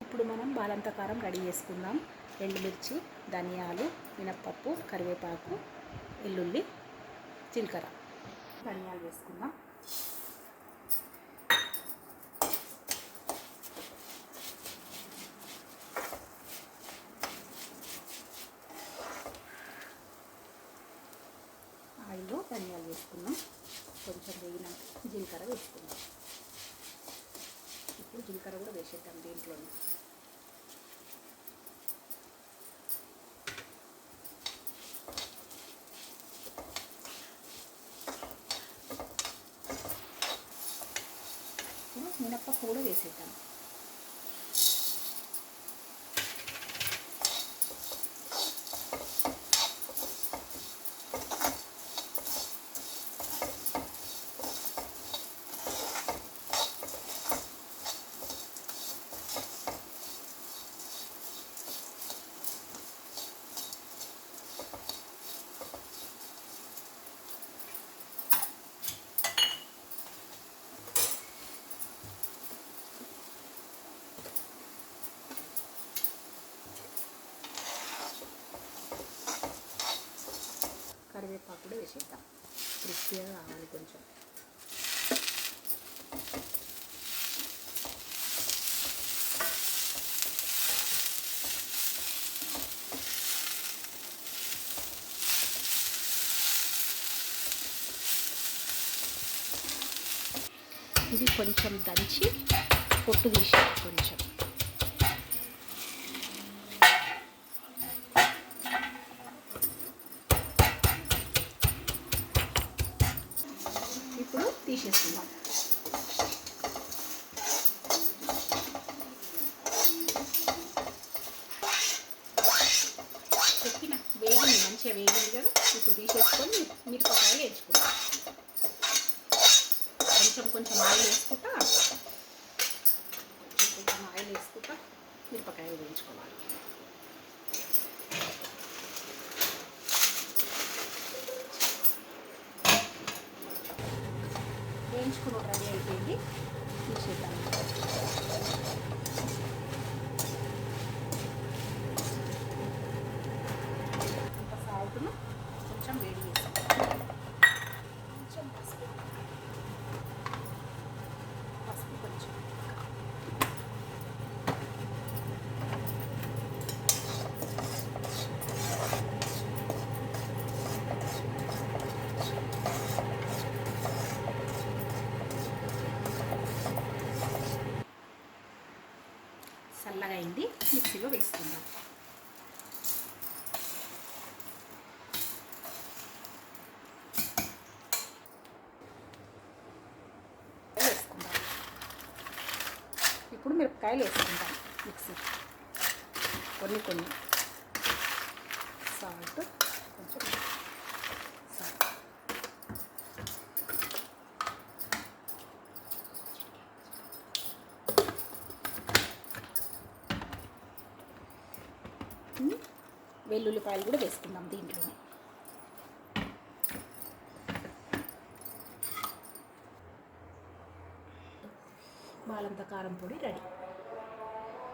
ఇప్పుడు మనం బాలంత కారం రెడీ చేసుకుందాం. ఎండుమిర్చి, ధనియాలు, మినప్పప్పు, కరివేపాకు, వెల్లుల్లి, జీలకర్ర. ధనియాలు వేసుకుందాం. ఆయిల్లో ధనియాలు వేసుకుందాం. కొంచెం వేగినాక జీలకర్ర వేసుకుందాం. ఇప్పుడు జీలకర్ర కూడా వేసేద్దాం దీంట్లోనే. ఇప్పుడు మినప్పప్పు కూడా వేసేద్దాం. కరివేపాకు కూడా వేసేద్దాం. క్రిస్పీగా కావాలి కొంచెం. ఇది కొంచెం దంచి పొట్టు తీసి కొంచెం. ఇప్పుడు తీసేసుకుందాం. చెప్పిన వేగింది, మంచిగా వేగింది కదా. ఇప్పుడు తీసేసుకొని మిరపకాయలు వేసుకుందాం. కొంచెం ఆయిల్ వేసుకుంటా మిరపకాయలు వేయించుకోవాలి. వేయించుకుని రెడీ అయిపోయింది. తీసేద్దాం. ఇంత సాల్ట్ను కొంచెం వేడి వేసుకోవాలి. కొంచెం పసుపు కొంచెం. చల్లగా అయింది, మిక్సీలో వేసుకుందాం. ఇప్పుడు మిరపకాయలు వేసుకుందాం. మిక్సీ కొన్ని సాల్ట్ కొంచెం సాల్ట్. వెల్లుల్లిపాయలు కూడా వేసుకుందాం దీంట్లోనే. బాలంత కారం పొడి రెడీ.